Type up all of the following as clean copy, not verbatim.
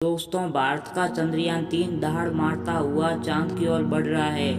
दोस्तों, भारत का चंद्रयान-3 दहाड़ मारता हुआ चांद की ओर बढ़ रहा है।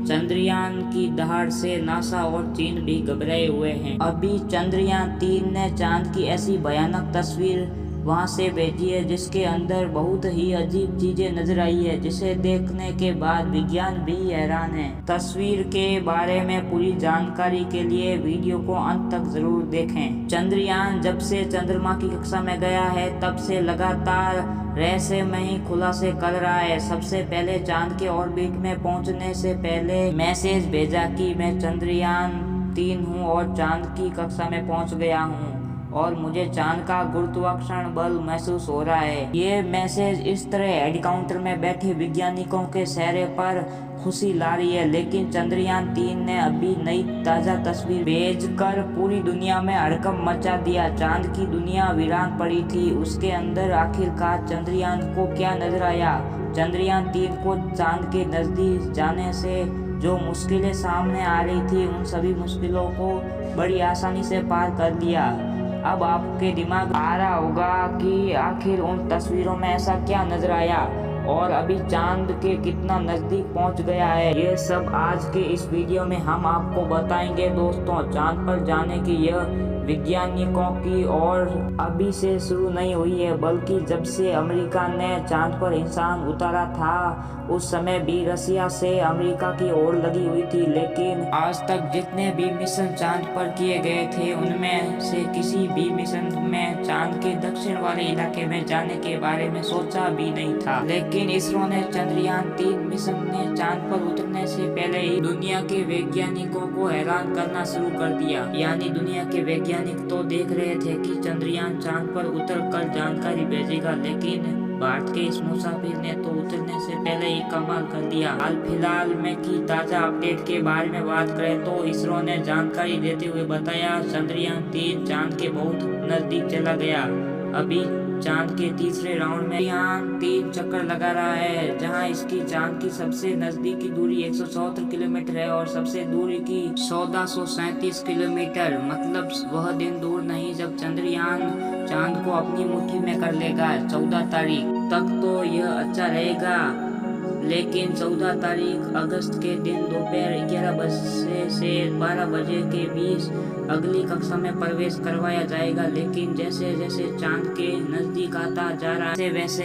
चंद्रयान की दहाड़ से नासा और चीन भी घबराए हुए हैं। अभी चंद्रयान-3 ने चांद की ऐसी भयानक तस्वीर वहां से भेजी है जिसके अंदर बहुत ही अजीब चीजें नजर आई है, जिसे देखने के बाद विज्ञान भी हैरान है। तस्वीर के बारे में पूरी जानकारी के लिए वीडियो को अंत तक जरूर देखें। चंद्रयान जब से चंद्रमा की कक्षा में गया है तब से लगातार रहस्यमयी खुलासे कर रहा है। सबसे पहले चांद के ऑर्बिट में पहुंचने से पहले मैसेज भेजा कि मैं चंद्रयान-3 हूं और चांद की कक्षा में पहुंच गया हूं और मुझे चांद का गुरुत्वाकर्षण बल महसूस हो रहा है। ये मैसेज इस तरह हेलीकॉप्टर में बैठे वैज्ञानिकों के चेहरे पर खुशी ला रही है, लेकिन चंद्रयान-3 ने अभी नई ताजा तस्वीर भेजकर पूरी दुनिया में हड़कंप मचा दिया। चांद की दुनिया वीरान पड़ी थी, उसके अंदर आखिरकार चंद्रयान को क्या नजर आया? चंद्रयान-3 को चांद के नजदीक जाने से जो मुश्किलें सामने आ रही थी, उन सभी मुश्किलों को बड़ी आसानी से पार कर लिया। अब आपके दिमाग आ रहा होगा कि आखिर उन तस्वीरों में ऐसा क्या नजर आया और अभी चांद के कितना नजदीक पहुंच गया है। ये सब आज के इस वीडियो में हम आपको बताएंगे। दोस्तों, चांद पर जाने की यह वैज्ञानिकों की और अभी से शुरू नहीं हुई है, बल्कि जब से अमेरिका ने चांद पर इंसान उतारा था उस समय भी रसिया से अमेरिका की ओर लगी हुई थी। लेकिन आज तक जितने भी मिशन चांद पर किए गए थे उनमें से किसी भी मिशन में चांद के दक्षिण वाले इलाके में जाने के बारे में सोचा भी नहीं था। लेकिन इसरो ने चंद्रयान-3 मिशन ने चांद पर उतरने से पहले ही दुनिया के वैज्ञानिकों को हैरान करना शुरू कर दिया। यानी दुनिया के वैज्ञानिक तो देख रहे थे कि चंद्रयान चांद पर उतर कर जानकारी भेजेगा, लेकिन भारत के इस मुसाफिर ने तो उतरने से पहले ही कमाल कर दिया। हाल फिलहाल में की ताजा अपडेट के बारे में बात करें तो इसरो ने जानकारी देते हुए बताया, चंद्रयान-3 चांद के बहुत नजदीक चला गया। अभी चांद के तीसरे राउंड में चंद्रयान-3 चक्कर लगा रहा है, जहां इसकी चांद की सबसे नजदीकी दूरी 174 किलोमीटर है और सबसे दूरी की 1437 किलोमीटर। मतलब वह दिन दूर नहीं जब चंद्रयान चांद को अपनी मुट्ठी में कर लेगा। 14 तारीख तक तो यह अच्छा रहेगा, लेकिन 14 तारीख अगस्त के दिन दोपहर 11 बजे से 12 बजे के बीच अगली कक्षा में प्रवेश करवाया जाएगा। लेकिन जैसे जैसे चांद के नजदीक आता जा रहा है वैसे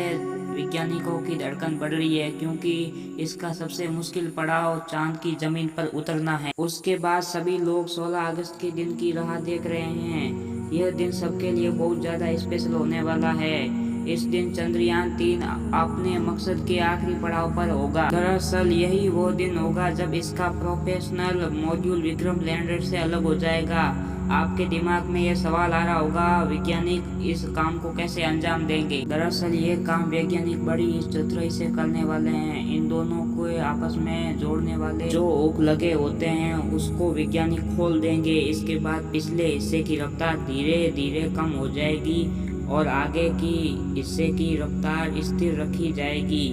वैज्ञानिकों की धड़कन बढ़ रही है, क्योंकि इसका सबसे मुश्किल पड़ाव चांद की जमीन पर उतरना है। उसके बाद सभी लोग 16 अगस्त के दिन की राह देख रहे हैं। यह दिन सबके लिए बहुत ज्यादा स्पेशल होने वाला है। इस दिन चंद्रयान-3 अपने मकसद के आखिरी पड़ाव पर होगा। दरअसल यही वो दिन होगा जब इसका प्रोफेशनल मॉड्यूल विक्रम लैंडर से अलग हो जाएगा। आपके दिमाग में यह सवाल आ रहा होगा, वैज्ञानिक इस काम को कैसे अंजाम देंगे? दरअसल ये काम वैज्ञानिक बड़ी चतुराई से करने वाले हैं। इन दोनों को आपस में जोड़ने वाले जो हुक लगे होते हैं उसको वैज्ञानिक खोल देंगे। इसके बाद पिछले हिस्से की रफ्तार धीरे धीरे कम हो जाएगी और आगे की हिस्से की रफ्तार स्थिर रखी जाएगी,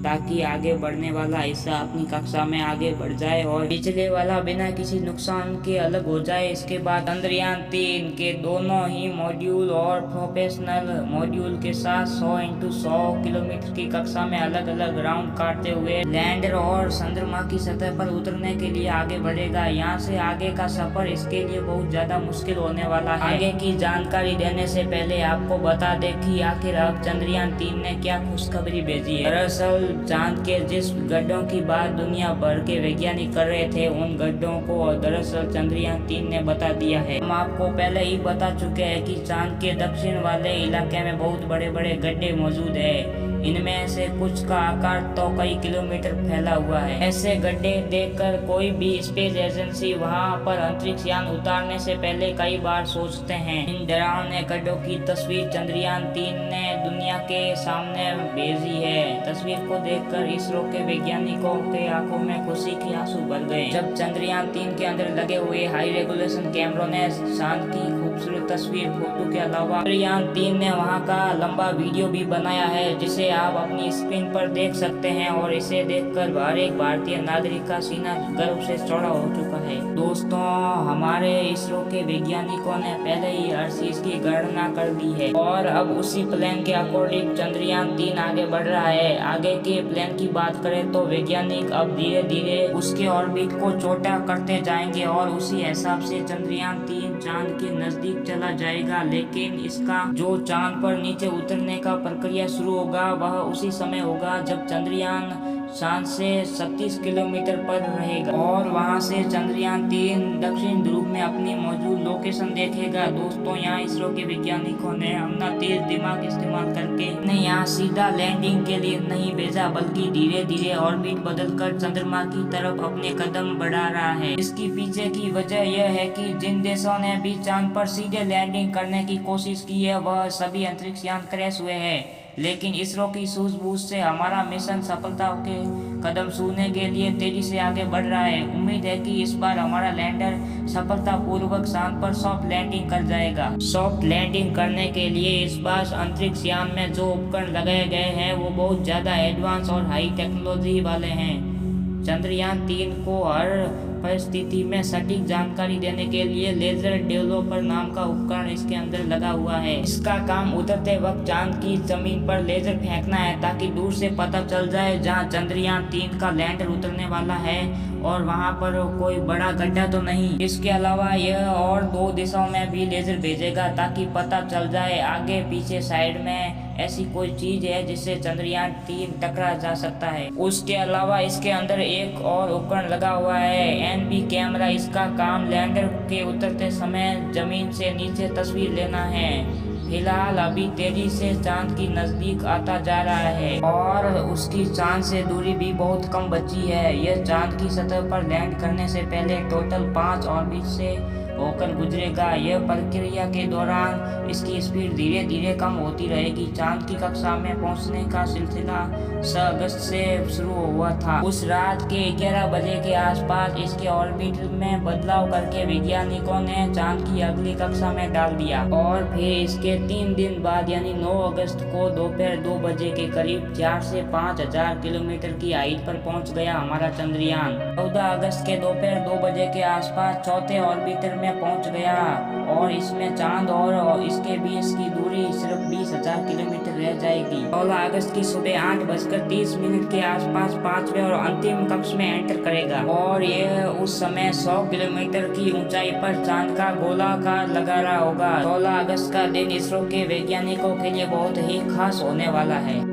ताकि आगे बढ़ने वाला हिस्सा अपनी कक्षा में आगे बढ़ जाए और पिछले वाला बिना किसी नुकसान के अलग हो जाए। इसके बाद चंद्रयान-3 के दोनों ही मॉड्यूल और प्रोफेशनल मॉड्यूल के साथ 100x100 किलोमीटर की कक्षा में अलग अलग राउंड काटते हुए लैंडर और चंद्रमा की सतह पर उतरने के लिए आगे बढ़ेगा। यहाँ से आगे का सफर इसके लिए बहुत ज्यादा मुश्किल होने वाला है। आगे की जानकारी देने से पहले आपको बता दें कि आखिर अब चंद्रयान-3 ने क्या खुशखबरी भेजी है। दरअसल चांद के जिस गड्ढों की बात दुनिया भर के वैज्ञानिक कर रहे थे, उन गड्ढों को दरअसल चंद्रयान-3 ने बता दिया है। हम आपको पहले ही बता चुके हैं कि चांद के दक्षिण वाले इलाके में बहुत बड़े बड़े गड्ढे मौजूद है। इनमें से कुछ का आकार तो कई किलोमीटर फैला हुआ है। ऐसे गड्ढे देखकर कोई भी स्पेस एजेंसी वहां पर अंतरिक्ष यान उतारने से पहले कई बार सोचते हैं। इन डरावने गड्ढों की तस्वीर चंद्रयान-3 ने दुनिया के सामने भेजी है। तस्वीर को को देखकर इसरो के वैज्ञानिकों के आंखों में खुशी के आंसू भर गए। जब चंद्रयान 3 के अंदर लगे हुए हाई रेजोल्यूशन कैमरों ने चांद की खूबसूरत तस्वीर फोटो के अलावा चंद्रयान 3 ने वहां का लंबा वीडियो भी बनाया है, जिसे आप अपनी स्क्रीन पर देख सकते हैं। और इसे देखकर हर एक भारतीय नागरिक का सीना गर्व से चौड़ा हो चुका है। दोस्तों, हमारे इसरो के वैज्ञानिकों ने पहले ही हर चीज की गणना कर दी है और अब उसी प्लान के अकॉर्डिंग चंद्रयान 3 आगे बढ़ रहा है। आगे के प्लान की बात करें तो वैज्ञानिक अब धीरे धीरे उसके ऑर्बिट को छोटा करते जाएंगे और उसी हिसाब से चंद्रयान 3 चांद के नजदीक चला जाएगा। लेकिन इसका जो चांद पर नीचे उतरने का प्रक्रिया शुरू होगा वह उसी समय होगा जब चंद्रयान चांद से 37 किलोमीटर पर रहेगा और वहां से चंद्रयान 3 दक्षिण ध्रुव में अपनी मौजूद लोकेशन देखेगा। दोस्तों, यहाँ इसरो के वैज्ञानिकों ने अपना तेज दिमाग इस्तेमाल करके यहाँ सीधा लैंडिंग के लिए नहीं भेजा, बल्कि धीरे धीरे ऑर्बिट बदलकर चंद्रमा की तरफ अपने कदम बढ़ा रहा है। इसकी पीछे की वजह यह है कि जिन देशों ने भी चांद पर सीधे लैंडिंग करने की कोशिश की है वह सभी अंतरिक्ष यान क्रैश हुए हैं। लेकिन इसरो की सूझबूझ से हमारा मिशन सफलता के कदम छूने के लिए तेजी से आगे बढ़ रहा है। उम्मीद है कि इस बार हमारा लैंडर सफलतापूर्वक चांद पर सॉफ्ट लैंडिंग कर जाएगा। सॉफ्ट लैंडिंग करने के लिए इस बार अंतरिक्ष यान में जो उपकरण लगाए गए हैं वो बहुत ज्यादा एडवांस और हाई टेक्नोलॉजी वाले हैं। चंद्रयान 3 को हर परिस्थिति में सटीक जानकारी देने के लिए लेजर डेवलपर नाम का उपकरण इसके अंदर लगा हुआ है। इसका काम उतरते वक्त चांद की जमीन पर लेजर फेंकना है ताकि दूर से पता चल जाए जहां चंद्रयान 3 का लैंडर उतरने वाला है और वहां पर कोई बड़ा गड्ढा तो नहीं। इसके अलावा यह और 2 दिशाओं में भी लेजर भेजेगा ताकि पता चल जाए आगे पीछे साइड में ऐसी कोई चीज है जिससे चंद्रयान 3 टकरा जा सकता है। उसके अलावा इसके अंदर एक और उपकरण लगा हुआ है, एनबी कैमरा। इसका काम लैंडर के उतरते समय जमीन से नीचे तस्वीर लेना है। फिलहाल अभी तेजी से चांद की नजदीक आता जा रहा है और उसकी चांद से दूरी भी बहुत कम बची है। यह चांद की सतह पर लैंड करने से पहले टोटल 5 ऑर्बिट से होकर गुजरेगा। यह प्रक्रिया के दौरान इसकी स्पीड धीरे धीरे कम होती रहेगी। चांद की कक्षा में पहुंचने का सिलसिला 6 अगस्त से शुरू हुआ था। उस रात के 11 बजे के आसपास इसके ऑर्बिट में बदलाव करके वैज्ञानिकों ने चांद की अगली कक्षा में डाल दिया और फिर इसके 3 दिन बाद यानी 9 अगस्त को दोपहर 2 बजे के करीब 4 से 5,000 किलोमीटर की हाइट पर पहुंच गया हमारा चंद्रयान। 14 अगस्त के दोपहर 2 बजे के आसपास चौथे ऑर्बिटर में पहुंच गया और इसमें चांद और इसके बीच की दूरी सिर्फ 20,000 किलोमीटर रह जाएगी। 16 अगस्त की सुबह 8:30 के आसपास 5वें और अंतिम कक्ष में एंटर करेगा और यह उस समय 100 किलोमीटर की ऊंचाई पर चांद का गोलाकार लगा रहा होगा। 16 अगस्त का दिन इसरो के वैज्ञानिकों के लिए बहुत ही खास होने वाला है।